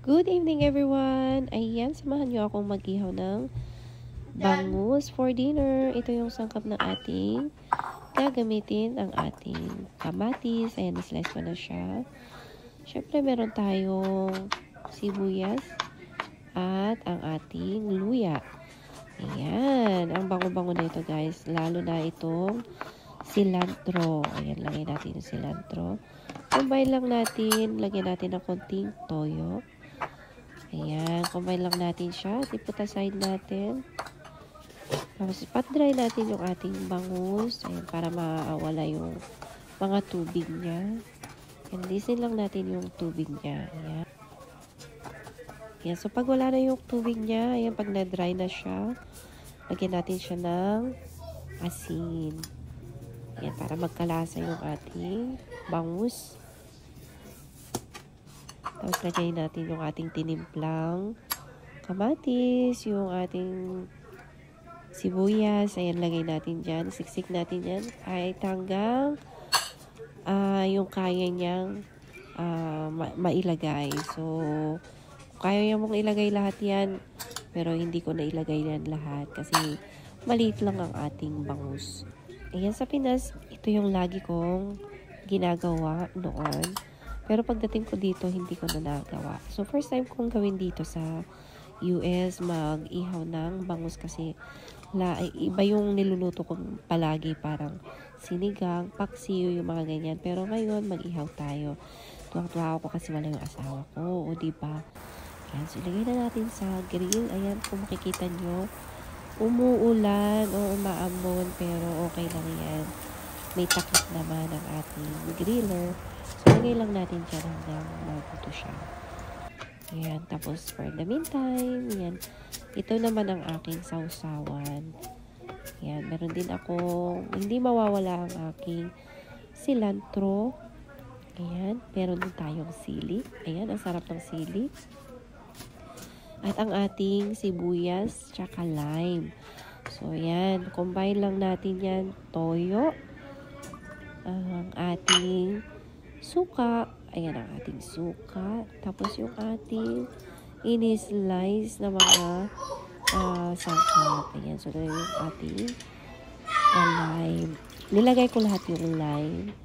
Good evening everyone! Ayan, samahan niyo akong mag-ihaw ng bangus for dinner. Ito yung sangkap ng ating gagamitin, ang ating kamatis. Ayan, slice ko na siya. Siyempre, meron tayong sibuyas at ang ating luya. Ayan, ang bango-bango na ito guys. Lalo na itong cilantro. Ayan, lagay natin yung cilantro. Combine lang natin, lagyan natin ng konting toyo. Ayan, combine lang natin siya. Put aside natin. Tapos, pat-dry natin yung ating bangus. Ayan, para mawala yung mga tubig niya. And lisin lang natin yung tubig niya. Ayan. Ayan, so pag wala na yung tubig niya, ayan, pag na-dry na siya, lagyan natin siya ng asin. Ayan, para magkalasa yung ating bangus. Tapos, lagay natin yung ating tinimplang kamatis, yung ating sibuyas. Ayan, lagay natin dyan. Siksik natin dyan. Kahit hanggang yung kaya niyang mailagay. So, kaya niya mong ilagay lahat yan. Pero, hindi ko na ilagay yan lahat. Kasi, maliit lang ang ating bangus. Ayan, sa Pinas, ito yung lagi kong ginagawa noon. Pero pagdating ko dito, hindi ko na nagawa. So, first time kong gawin dito sa US, mag-ihaw ng bangus kasi iba yung niluluto ko palagi. Parang sinigang, paksiw, yung mga ganyan. Pero ngayon, mag-ihaw tayo. Tuwang-tuwa ako kasi wala yung asawa ko. O, diba? Ayan, so, ilagay na natin sa grill. Ayan, kung makikita nyo, umuulan o umaambon, pero okay lang yan. May takip naman ang ating griller. So, lagay lang natin dyan hanggang mabuto siya. Ayan. Tapos, for the meantime, ayan. Ito naman ang aking sausawan. Ayan. Meron din ako, hindi mawawala ang aking cilantro. Ayan. Meron din tayong sili. Ayan. Ang sarap ng sili. At ang ating sibuyas, tsaka lime. So, ayan. Combine lang natin yan. Toyo. Ang ating suka. Ayan ang ating suka. Tapos yung ating ini-slice na mga sangkap. Ayan. So, yung ating lime. Nilagay ko lahat yung lime.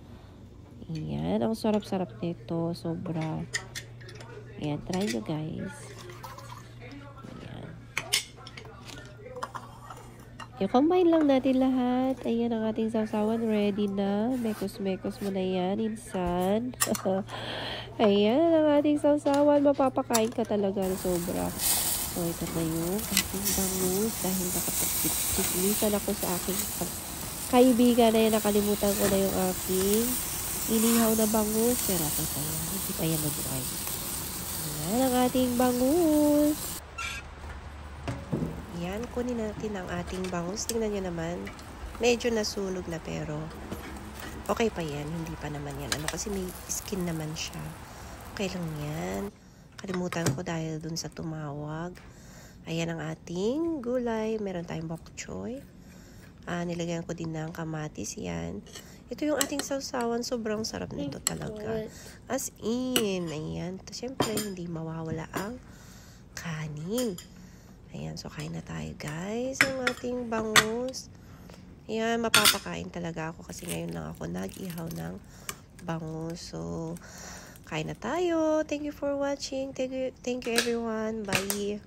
Ayan. Ang sarap-sarap nito. Sobra. Ayan. Try nyo guys. I-combine lang natin lahat. Ayan ang ating sausawan. Ready na. Mekos-mekos mo na yan. Insan. Ayan ang ating sausawan. Mapapakain ka talaga ng sobra. So, ito na yung ating bangus. Dahil nakapag-chismisan ako sa aking kaibigan na yan. Nakalimutan ko na yung aking inihaw na bangus. Pero okay pa yan. Hindi pa yan mag-dry. Ayan ang ating bangus. Yan, kunin natin ang ating bangus. Tingnan nyo naman, medyo nasunog na pero okay pa yan. Hindi pa naman yan. Kasi may skin naman siya. Okay lang yan. Kalimutan ko dahil dun sa tumawag. Ayan ang ating gulay. Meron tayong bok choy. Nilagyan ko din ng kamatis. Yan. Ito yung ating sausawan. Sobrang sarap nito talaga. As in. Ayan. Siyempre, hindi mawawala ang kanin. Ayan, so kain na tayo guys. Ang ating bangus. Ayan, mapapakain talaga ako kasi ngayon lang ako nag-ihaw ng bangus. So, kain na tayo. Thank you for watching. Thank you everyone. Bye.